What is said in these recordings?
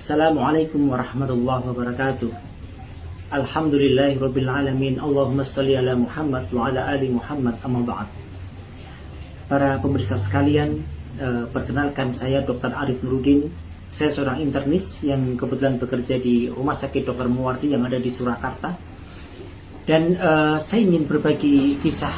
Assalamualaikum warahmatullahi wabarakatuh. Alhamdulillahirabbil alamin. Allahumma shalli ala Muhammad wa ala ali Muhammad, amma ba'd. Para pemirsa sekalian, perkenalkan saya Dr. Arif Nurudin. Saya seorang internis yang kebetulan bekerja di Rumah Sakit Dr. Muwardi yang ada di Surakarta. Dan saya ingin berbagi kisah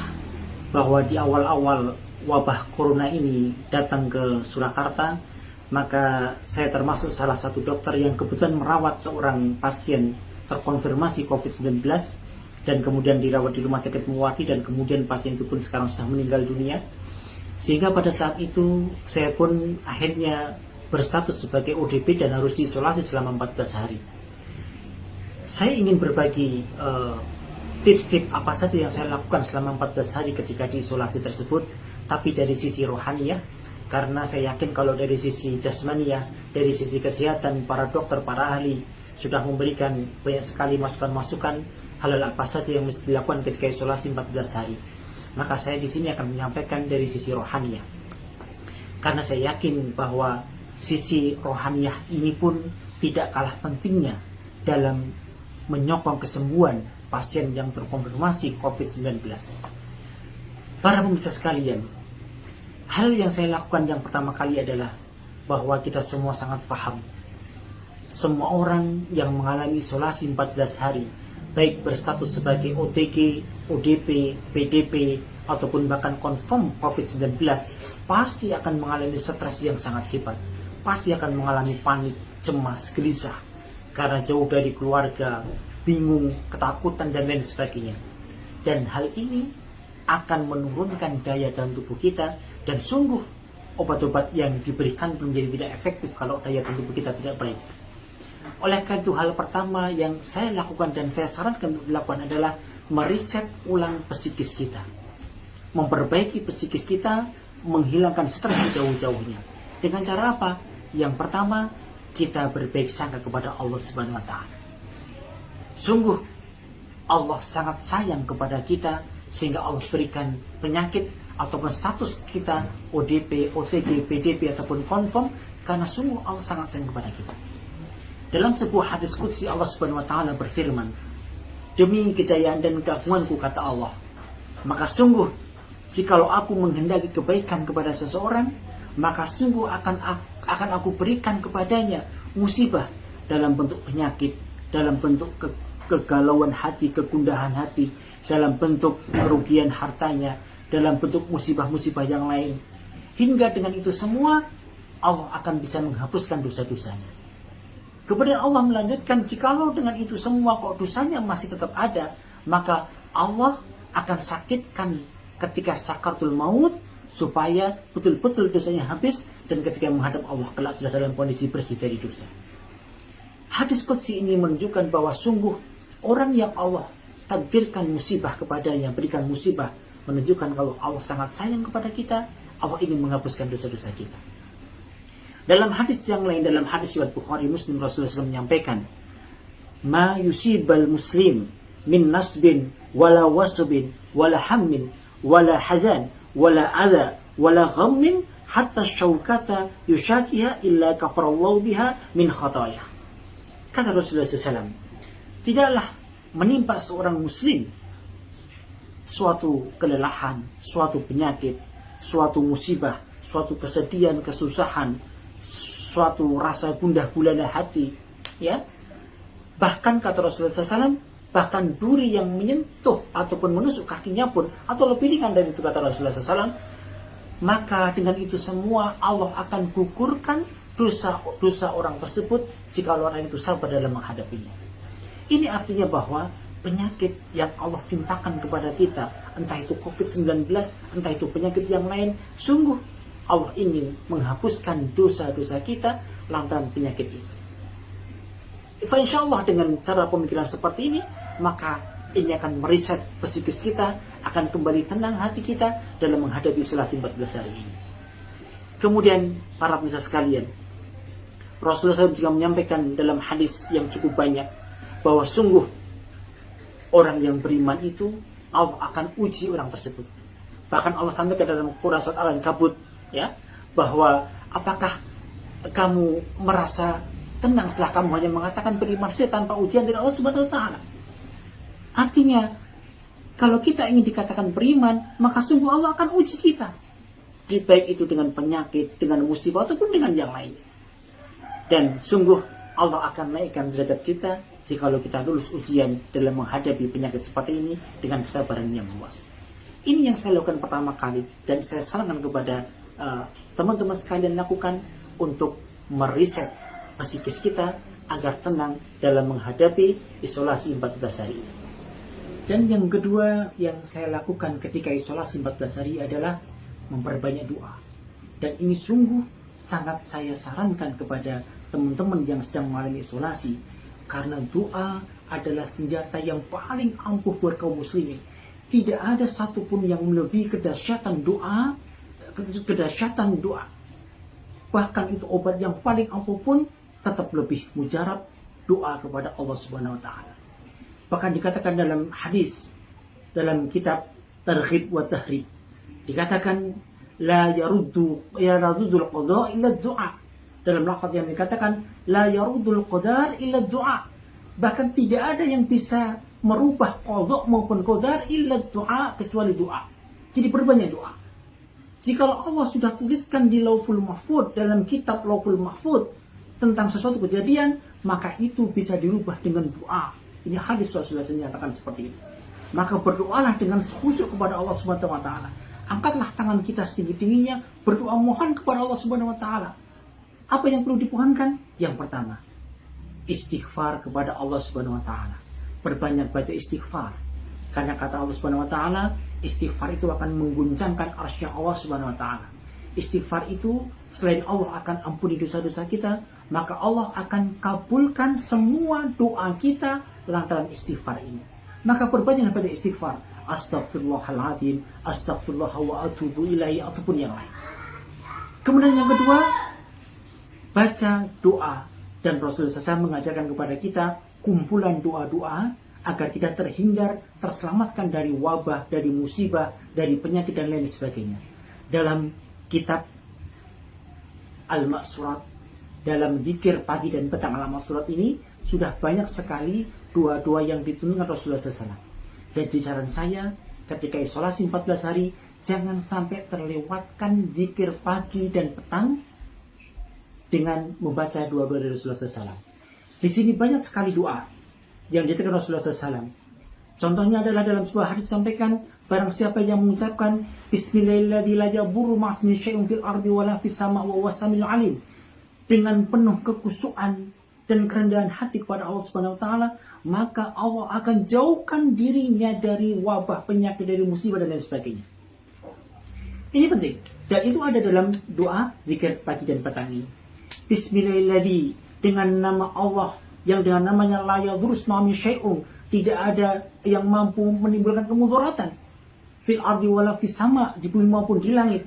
bahwa di awal-awal wabah corona ini datang ke Surakarta, maka saya termasuk salah satu dokter yang kebetulan merawat seorang pasien terkonfirmasi COVID-19 dan kemudian dirawat di Rumah Sakit Muwardi, dan kemudian pasien itu pun sekarang sudah meninggal dunia. Sehingga pada saat itu saya pun akhirnya berstatus sebagai ODP dan harus diisolasi selama 14 hari. Saya ingin berbagi tips-tips apa saja yang saya lakukan selama 14 hari ketika diisolasi tersebut, tapi dari sisi rohaniyah. Karena saya yakin kalau dari sisi jasmaniyah, dari sisi kesehatan, para dokter, para ahli sudah memberikan banyak sekali masukan-masukan hal-hal apa saja yang mesti dilakukan ketika isolasi 14 hari. Maka saya di sini akan menyampaikan dari sisi rohaniyah. Karena saya yakin bahwa sisi rohaniyah ini pun tidak kalah pentingnya dalam menyokong kesembuhan pasien yang terkonfirmasi COVID-19. Para pemirsa sekalian, hal yang saya lakukan yang pertama kali adalah bahwa kita semua sangat paham. Semua orang yang mengalami isolasi 14 hari, baik berstatus sebagai OTG, ODP, PDP, ataupun bahkan confirm COVID-19, pasti akan mengalami stres yang sangat hebat. Pasti akan mengalami panik, cemas, gelisah, karena jauh dari keluarga, bingung, ketakutan, dan lain sebagainya. Dan hal ini akan menurunkan daya dalam tubuh kita, dan sungguh obat-obat yang diberikan menjadi tidak efektif kalau daya tahan tubuh kita tidak baik. Oleh karena itu, hal pertama yang saya lakukan dan saya sarankan untuk dilakukan adalah meriset ulang psikis kita, memperbaiki psikis kita, menghilangkan stres sejauh-jauhnya. Dengan cara apa? Yang pertama, kita berbaik sangka kepada Allah Subhanahu wa Ta'ala. Sungguh Allah sangat sayang kepada kita, sehingga Allah berikan penyakit ataupun status kita ODP, OTG, PDP ataupun confirm, karena sungguh Allah sangat sayang kepada kita. Dalam sebuah hadis qudsi Allah Subhanahu wa Ta'ala berfirman, demi kejayaan dan keagunganku, kata Allah, maka sungguh jikalau aku menghendaki kebaikan kepada seseorang, maka sungguh akan aku berikan kepadanya musibah dalam bentuk penyakit, dalam bentuk kegalauan hati, kegundahan hati, dalam bentuk kerugian hartanya, dalam bentuk musibah-musibah yang lain. Hingga dengan itu semua Allah akan bisa menghapuskan dosa-dosanya. Kemudian Allah melanjutkan, jikalau dengan itu semua kok dosanya masih tetap ada, maka Allah akan sakitkan ketika sakaratul maut, supaya betul-betul dosanya habis, dan ketika menghadap Allah kelak sudah dalam kondisi bersih dari dosa. Hadis qudsi ini menunjukkan bahwa sungguh orang yang Allah takdirkan musibah kepadanya, berikan musibah, menunjukkan kalau Allah sangat sayang kepada kita, Allah ingin menghapuskan dosa-dosa kita. Dalam hadis yang lain, dalam hadis riwayat Bukhari Muslim, Rasulullah SAW menyampaikan, ma yusibal muslim min nasbin wala wasbin wala hammin wala hazan wala adha wala ghammin hatta syaukata yushakiha illa kafarallahu biha min khatayah. Kata Rasulullah SAW, tidaklah menimpa seorang muslim suatu kelelahan, suatu penyakit, suatu musibah, suatu kesedihan, kesusahan, suatu rasa gundah gulana hati, ya. Bahkan kata Rasulullah SAW, bahkan duri yang menyentuh ataupun menusuk kakinya pun, atau lebih ringan dari itu kata Rasulullah SAW, maka dengan itu semua Allah akan gugurkan dosa-dosa orang tersebut jika orang itu sabar dalam menghadapinya. Ini artinya bahwa penyakit yang Allah timpakan kepada kita, entah itu COVID-19, entah itu penyakit yang lain, sungguh Allah ingin menghapuskan dosa-dosa kita lantaran penyakit itu. InsyaAllah dengan cara pemikiran seperti ini, maka ini akan meriset psikis kita, akan kembali tenang hati kita dalam menghadapi isolasi 14 hari ini. Kemudian para pemirsa sekalian, Rasulullah SAW juga menyampaikan dalam hadis yang cukup banyak, bahwa sungguh orang yang beriman itu Allah akan uji orang tersebut. Bahkan Allah sampaikan dalam Quran surat Al-Ankabut, ya, bahwa apakah kamu merasa tenang setelah kamu hanya mengatakan beriman saja tanpa ujian dari Allah Subhanahu wa taala. Artinya, kalau kita ingin dikatakan beriman, maka sungguh Allah akan uji kita. Baik itu dengan penyakit, dengan musibah, ataupun dengan yang lainnya. Dan sungguh Allah akan naikkan derajat kita jikalau kita lulus ujian dalam menghadapi penyakit seperti ini dengan kesabaran yang luas. Ini yang saya lakukan pertama kali, dan saya sarankan kepada teman-teman sekalian lakukan untuk meriset psikis kita agar tenang dalam menghadapi isolasi 14 hari ini. Dan yang kedua yang saya lakukan ketika isolasi 14 hari adalah memperbanyak doa. Dan ini sungguh sangat saya sarankan kepada teman-teman yang sedang mengalami isolasi, karena doa adalah senjata yang paling ampuh buat kaum muslimin. Tidak ada satupun yang melebihi kedahsyatan doa. Bahkan itu obat yang paling ampuh pun tetap lebih mujarab doa kepada Allah Subhanahu wa taala. Bahkan dikatakan dalam hadis, dalam kitab Targhib wa Tahrib, dikatakan la yaruddul qada illa du'a. Dalam lafaz yang dikatakan la yaruddul qadar illa du'a. Bahkan tidak ada yang bisa merubah qada maupun qadar illa du'a, kecuali doa. Jadi perbanyak doa. Jika Allah sudah tuliskan di Lauhul Mahfuz, dalam kitab Lauhul Mahfuz tentang sesuatu kejadian, maka itu bisa dirubah dengan doa. Ini hadis Rasulullah SAW menyatakan seperti itu. Maka berdoalah dengan khusyuk kepada Allah Subhanahu wa taala. Angkatlah tangan kita setinggi-tingginya, berdoa mohon kepada Allah Subhanahu wa taala. Apa yang perlu dipohonkan? Yang pertama, istighfar kepada Allah Subhanahu wa taala. Perbanyak baca istighfar. Karena kata Allah Subhanahu wa taala, istighfar itu akan mengguncangkan arsy Allah Subhanahu wa taala. Istighfar itu selain Allah akan ampuni dosa-dosa kita, maka Allah akan kabulkan semua doa kita lantaran istighfar ini. Maka perbanyaklah pada istighfar. Astaghfirullahaladzim, astaghfirullah wa atubu ilaihi, ataupun yang lain. Kemudian yang kedua, baca doa. Dan Rasulullah SAW mengajarkan kepada kita kumpulan doa-doa agar kita terhindar, terselamatkan dari wabah, dari musibah, dari penyakit dan lain sebagainya. Dalam kitab Al-Ma'surat, dalam zikir pagi dan petang Al-Ma'surat ini sudah banyak sekali doa-doa yang ditunjukkan Rasulullah SAW. Jadi saran saya ketika isolasi 14 hari, jangan sampai terlewatkan zikir pagi dan petang dengan membaca doa-doa dari Rasulullah SAW. Di sini banyak sekali doa yang diajarkan Rasulullah SAW. Contohnya adalah dalam sebuah hadis disampaikan, barang siapa yang mengucapkan Bismillahirrahmanirrahim la yadurru ma'asmi syai'un fil ardi wala fis sama' wa huwas samiul alim, dengan penuh kekhusyuan dan kerendahan hati kepada Allah Subhanahu wa taala, maka Allah akan jauhkan dirinya dari wabah, penyakit, dari musibah dan lain sebagainya. Ini penting, dan itu ada dalam doa zikir pagi dan petang ini. Bismillahirrahmanirrahim, dengan nama Allah yang dengan namanya la yadurru ma'asmi syai'un, tidak ada yang mampu menimbulkan kemudaratan fil ardi wala fis sama, di bumi maupun di langit,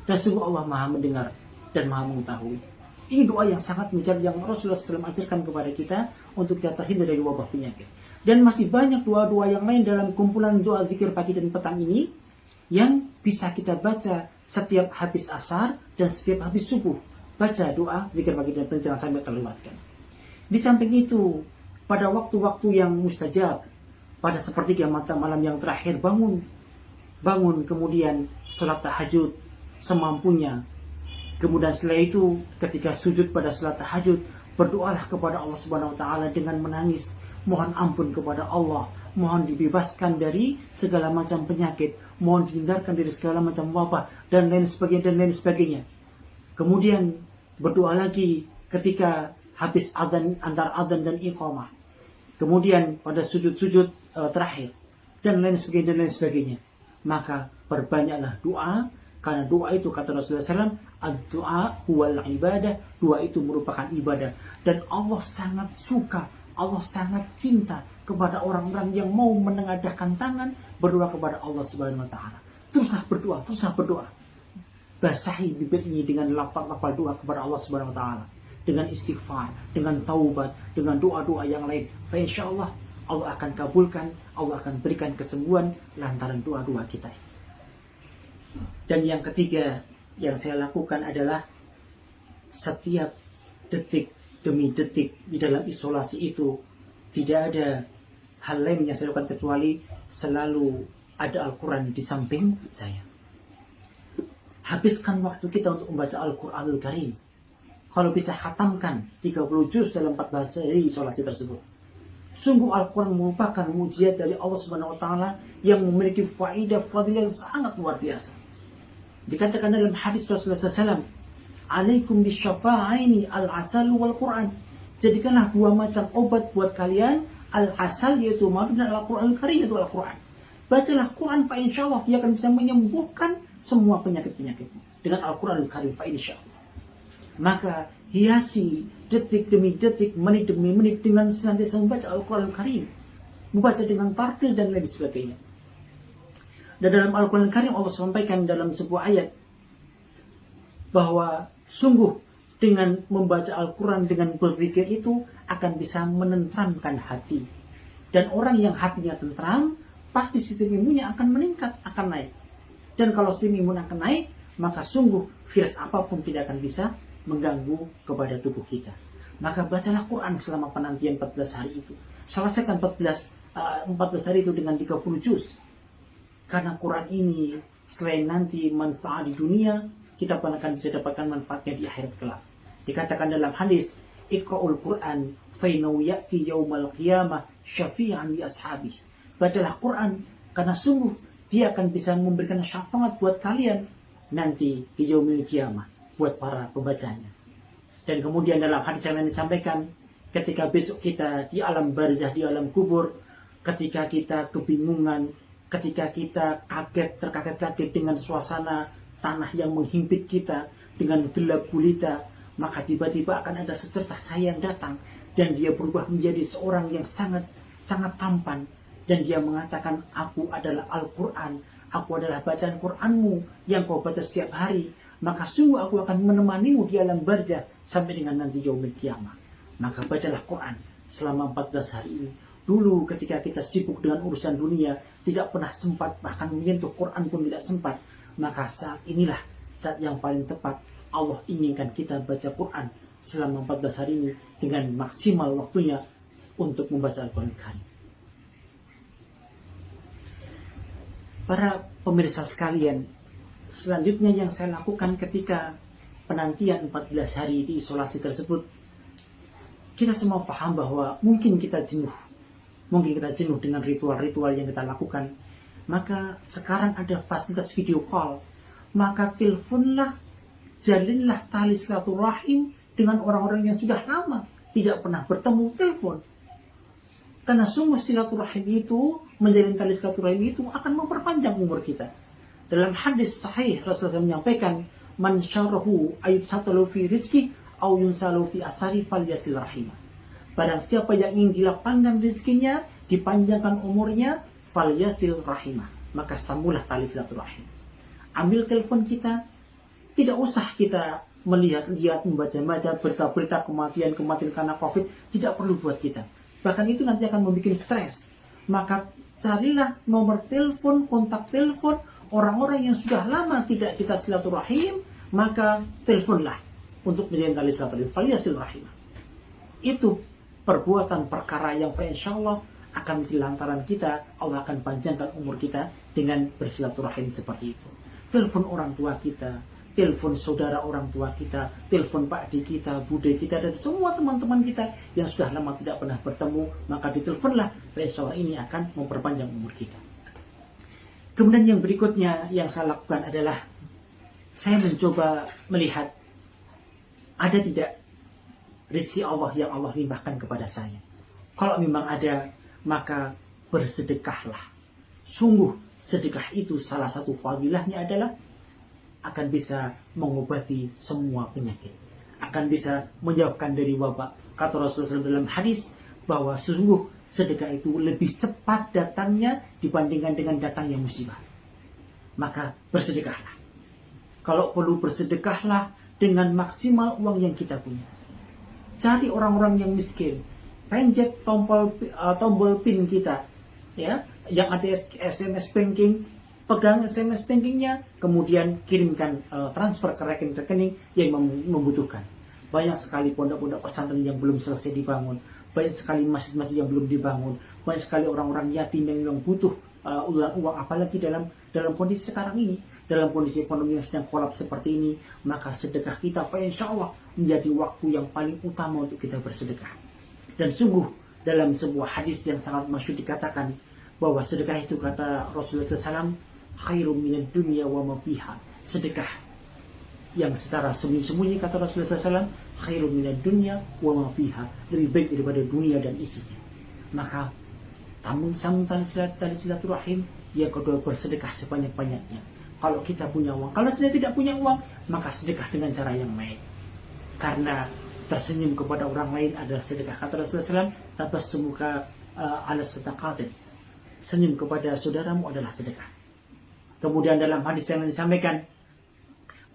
dan sungguh Allah Maha mendengar dan Maha mengetahui. Ini doa yang sangat mujarab yang Rasulullah SAW ajarkan kepada kita untuk kita terhindar dari wabah penyakit. Dan masih banyak doa-doa yang lain dalam kumpulan doa zikir pagi dan petang ini yang bisa kita baca setiap habis asar dan setiap habis subuh. Baca doa zikir pagi dan petang, jangan sampai terlewatkan. Di samping itu, pada waktu-waktu yang mustajab, pada sepertiga malam yang terakhir, bangun kemudian salat tahajud semampunya. Kemudian setelah itu ketika sujud pada salat tahajud, berdoalah kepada Allah Subhanahu wa taala dengan menangis, mohon ampun kepada Allah, mohon dibebaskan dari segala macam penyakit, mohon dihindarkan dari segala macam wabah dan lain sebagainya. Kemudian berdoa lagi ketika habis adzan, antara adzan dan iqamah. Kemudian pada sujud-sujud terakhir dan lain sebagainya. Maka perbanyaklah doa, karena doa itu kata Rasulullah SAW, ad-doa huwal ibadah, doa itu merupakan ibadah. Dan Allah sangat suka, Allah sangat cinta kepada orang-orang yang mau menengadahkan tangan berdoa kepada Allah Subhanahu wa taala. Teruslah berdoa. Basahi bibir ini dengan lafal-lafal doa kepada Allah Subhanahu wa taala, dengan istighfar, dengan taubat, dengan doa-doa yang lain. Fa insyaallah Allah akan kabulkan, Allah akan berikan kesembuhan lantaran doa-doa kita. Dan yang ketiga yang saya lakukan adalah setiap detik demi detik di dalam isolasi itu tidak ada hal lain yang saya lakukan kecuali selalu ada Al-Quran di samping saya. Habiskan waktu kita untuk membaca Al-Quranul Karim. Kalau bisa khatamkan 30 juz dalam 14 hari isolasi tersebut. Sungguh Al-Quran merupakan mujizat dari Allah Subhanahu wa taala yang memiliki fadilah yang sangat luar biasa. Dikatakan dalam hadis Rasulullah SAW, "Alaikum bisyafa'aini al-asal wal Quran." Jadikanlah dua macam obat buat kalian, al-asal yaitu madu dan Al-Quranul Karim yaitu Al-Quran. Bacalah Quran fa insyaallah dia akan bisa menyembuhkan semua penyakit-penyakitmu dengan Al-Quranul Karim fa insyaallah. Maka hiasi detik demi detik, menit demi menit dengan senantiasa membaca Al-Quranul Karim, membaca dengan tartil dan lain sebagainya. Dan dalam Al-Quranul Karim Allah sampaikan dalam sebuah ayat bahwa sungguh dengan membaca Al-Quran dengan berzikir itu akan bisa menenteramkan hati. Dan orang yang hatinya tentram, pasti sistem imunnya akan meningkat, akan naik. Dan kalau sistem imun akan naik, maka sungguh virus apapun tidak akan bisa mengganggu kepada tubuh kita. Maka bacalah Quran selama penantian 14 hari itu. Selesaikan 14 hari itu dengan 30 juz. Karena Quran ini selain nanti manfaat di dunia, kita pun akan bisa dapatkan manfaatnya di akhirat kelak. Dikatakan dalam hadis, "Iqra'ul Quran fa innahu ya'ti yaumal qiyamah syafi'an li ashabihi." Bacalah Quran karena sungguh dia akan bisa memberikan syafaat buat kalian nanti di yaumil qiyamah buat para pembacanya. Dan kemudian dalam hadis yang lain disampaikan, ketika besok kita di alam barzah, di alam kubur, ketika kita kebingungan, ketika kita terkaget-kaget dengan suasana tanah yang menghimpit kita dengan gelap gulita, maka tiba-tiba akan ada secercah cahaya yang datang dan dia berubah menjadi seorang yang sangat tampan. Dan dia mengatakan, "Aku adalah Al-Quran, aku adalah bacaan Quranmu yang kau baca setiap hari. Maka sungguh aku akan menemanimu di alam barzah sampai dengan nanti yaumil qiyamah." Maka bacalah Quran selama 14 hari ini. Dulu ketika kita sibuk dengan urusan dunia, tidak pernah sempat, bahkan menyentuh Quran pun tidak sempat. Maka saat inilah saat yang paling tepat Allah inginkan kita baca Quran selama 14 hari ini dengan maksimal waktunya untuk membaca Al-Quran Karim. Para pemirsa sekalian, selanjutnya yang saya lakukan ketika penantian 14 hari di isolasi tersebut, kita semua paham bahwa mungkin kita jenuh dengan ritual-ritual yang kita lakukan. Maka sekarang ada fasilitas video call, maka teleponlah, jalinlah tali silaturahim dengan orang-orang yang sudah lama tidak pernah bertemu, telepon. Karena sungguh silaturahim itu, menjalin tali silaturahim itu akan memperpanjang umur kita. Dalam hadis sahih Rasulullah menyampaikan, "Man syarahu ayubsatalu fi rizki au yunsalu fi asari falyasil rahimah." Barang siapa yang ingin dilapangkan rezekinya, dipanjangkan umurnya, falyasil rahimah, maka sambunglah tali silaturahim. Ambil telepon kita, tidak usah kita melihat-lihat, membaca-baca berita-berita kematian karena COVID, tidak perlu buat kita. Bahkan itu nanti akan membuat stres. Maka carilah nomor telepon, kontak telepon orang-orang yang sudah lama tidak kita silaturahim, maka teleponlah untuk menjalin tali silaturahim. Falyasil rahimah. Itu perbuatan perkara yang insyaallah akan lantaran kita, Allah akan panjangkan umur kita dengan bersilaturahim seperti itu. Telepon orang tua kita, telepon saudara orang tua kita, telepon Pak Adi kita, Bude kita, dan semua teman-teman kita yang sudah lama tidak pernah bertemu, maka diteleponlah. Insyaallah ini akan memperpanjang umur kita. Kemudian yang berikutnya yang saya lakukan adalah saya mencoba melihat ada tidak rezeki Allah yang Allah limpahkan kepada saya. Kalau memang ada, maka bersedekahlah. Sungguh sedekah itu salah satu fadilahnya adalah akan bisa mengobati semua penyakit, akan bisa menjauhkan dari wabak. Kata Rasulullah SAW dalam hadis bahwa sesungguh sedekah itu lebih cepat datangnya dibandingkan dengan datangnya musibah. Maka bersedekahlah. Kalau perlu bersedekahlah dengan maksimal uang yang kita punya. Cari orang-orang yang miskin, pencet tombol pin kita, ya, yang ada SMS banking. Pegang SMS bankingnya, kemudian kirimkan transfer ke rekening yang membutuhkan. Banyak sekali pondok-pondok pesantren yang belum selesai dibangun, banyak sekali masjid-masjid yang belum dibangun, banyak sekali orang-orang yatim yang memang butuh uang, apalagi dalam kondisi sekarang ini, dalam kondisi ekonomi yang sedang kolaps seperti ini. Maka sedekah kita insya Allah menjadi waktu yang paling utama untuk kita bersedekah. Dan sungguh dalam sebuah hadis yang sangat masyhur dikatakan bahwa sedekah itu, kata Rasulullah SAW, khairum minad dunya wa ma fiha. Sedekah yang secara sembunyi-sembunyi, kata Rasulullah SAW, khairum minad dunya wa ma fiha, lebih baik daripada dunia dan isinya. Maka sambung tali silaturahim. Yang kedua, bersedekah sebanyak-banyaknya. Kalau kita punya uang, kalau sudah tidak punya uang, maka sedekah dengan cara yang baik. Karena tersenyum kepada orang lain adalah sedekah, kata Rasulullah SAW, tabassumuka ala sadaqatin. Senyum kepada saudaramu adalah sedekah. Kemudian dalam hadis yang disampaikan,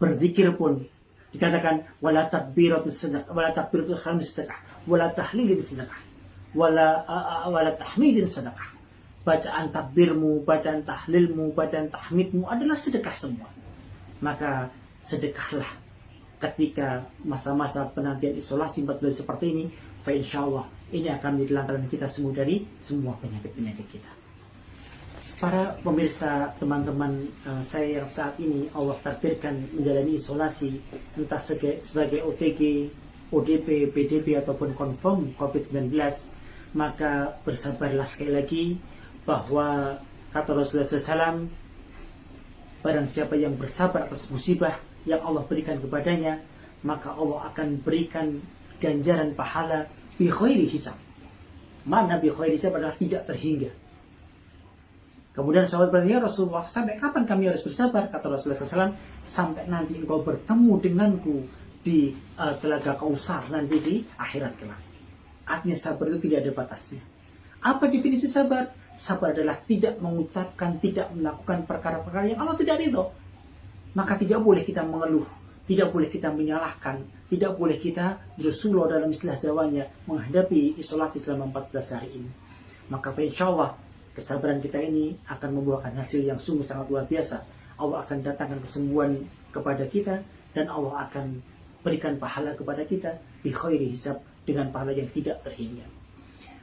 berzikir pun dikatakan wala takbiratus sedekah, wala takbiratus sedekah, wala tahlilin sedekah, wala tahmidin sedekah. Bacaan takbirmu, bacaan tahlilmu, bacaan tahmidmu adalah sedekah semua. Maka sedekahlah ketika masa-masa penantian isolasi 14 seperti ini. Insyaallah ini akan menjadi lantaran kita semua dari semua penyakit-penyakit kita. Para pemirsa, teman-teman saya yang saat ini Allah takdirkan menjalani isolasi, entah sebagai OTG, ODP, PDP ataupun confirm COVID-19, maka bersabarlah sekali lagi, bahwa kata Rasulullah SAW, barang siapa yang bersabar atas musibah yang Allah berikan kepadanya, maka Allah akan berikan ganjaran pahala bi khairi hisab. Mana bi khairi hisab adalah tidak terhingga. Kemudian sahabat bertanya, Rasulullah, sampai kapan kami harus bersabar? Kata Rasulullah SAW, sampai nanti engkau bertemu denganku di telaga Kausar nanti di akhirat kelak. Artinya sabar itu tidak ada batasnya. Apa definisi sabar? Sabar adalah tidak mengucapkan, tidak melakukan perkara-perkara yang Allah tidak ridho. Maka tidak boleh kita mengeluh, tidak boleh kita menyalahkan, tidak boleh kita bersulo dalam istilah Jawanya menghadapi isolasi selama 14 hari ini. Maka insyaallah kesabaran kita ini akan membuahkan hasil yang sungguh sangat luar biasa. Allah akan datangkan kesembuhan kepada kita, dan Allah akan berikan pahala kepada kita bi khairi hisab, dengan pahala yang tidak terhingga.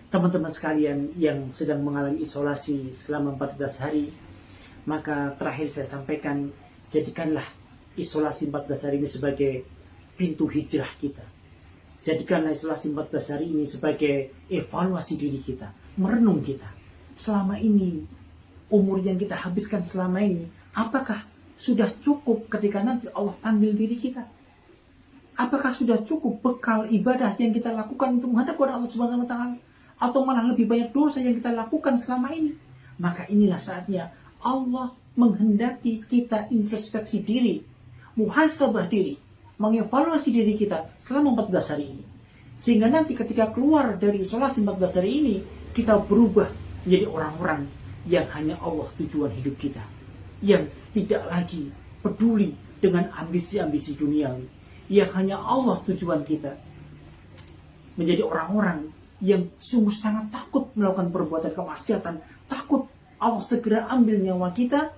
Teman-teman sekalian yang sedang mengalami isolasi selama 14 hari, maka terakhir saya sampaikan, jadikanlah isolasi 14 hari ini sebagai pintu hijrah kita. Jadikanlah isolasi 14 hari ini sebagai evaluasi diri kita, merenung kita. Selama ini, umur yang kita habiskan selama ini, apakah sudah cukup ketika nanti Allah panggil diri kita? Apakah sudah cukup bekal ibadah yang kita lakukan untuk menghadap kepada Allah Subhanahu wa Ta'ala? Atau malah lebih banyak dosa yang kita lakukan selama ini? Maka inilah saatnya Allah menghendaki kita introspeksi diri, muhasabah diri, mengevaluasi diri kita selama 14 hari ini. Sehingga nanti ketika keluar dari isolasi 14 hari ini, kita berubah menjadi orang-orang yang hanya Allah tujuan hidup kita, yang tidak lagi peduli dengan ambisi-ambisi duniawi, yang hanya Allah tujuan kita. Menjadi orang-orang yang sungguh sangat takut melakukan perbuatan kemaksiatan, takut Allah segera ambil nyawa kita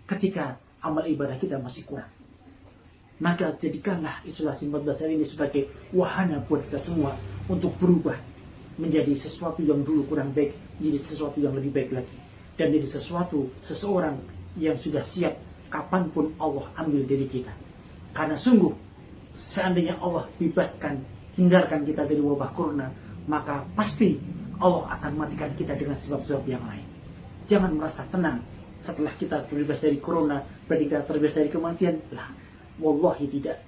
ketika amal ibadah kita masih kurang. Maka jadikanlah isolasi 14 hari ini sebagai wahana buat kita semua untuk berubah menjadi sesuatu yang dulu kurang baik, menjadi sesuatu yang lebih baik lagi, dan menjadi seseorang yang sudah siap kapanpun Allah ambil dari kita. Karena sungguh seandainya Allah bebaskan, hindarkan kita dari wabah corona, maka pasti Allah akan matikan kita dengan sebab-sebab yang lain. Jangan merasa tenang setelah kita terbebas dari corona, berarti kita terbebas dari kematian. Lah, wallahi tidak.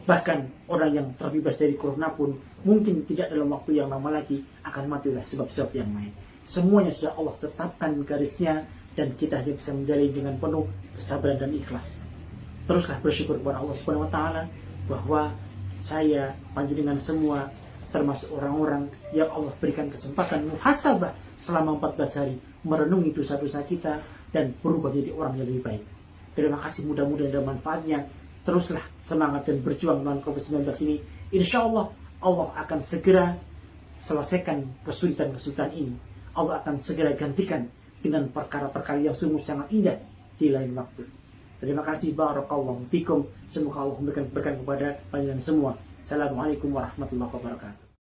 Bahkan orang yang terbebas dari corona pun mungkin tidak dalam waktu yang lama lagi akan mati oleh sebab-sebab yang lain. Semuanya sudah Allah tetapkan garisnya, dan kita hanya bisa menjalani dengan penuh kesabaran dan ikhlas. Teruslah bersyukur kepada Allah Subhanahu wa Ta'ala bahwa saya, panjenengan semua, termasuk orang-orang yang Allah berikan kesempatan muhasabah selama 14 hari, merenungi dosa-dosa kita dan berubah menjadi orang yang lebih baik. Terima kasih, mudah-mudahan ada manfaatnya. Teruslah semangat dan berjuang melawan COVID-19 ini. Insya Allah, Allah akan segera selesaikan kesulitan-kesulitan ini. Allah akan segera gantikan dengan perkara-perkara yang sungguh sangat indah di lain waktu. Terima kasih, barakallahu fikum. Semoga Allah memberikan berkah kepada panjenengan semua. Assalamualaikum warahmatullahi wabarakatuh.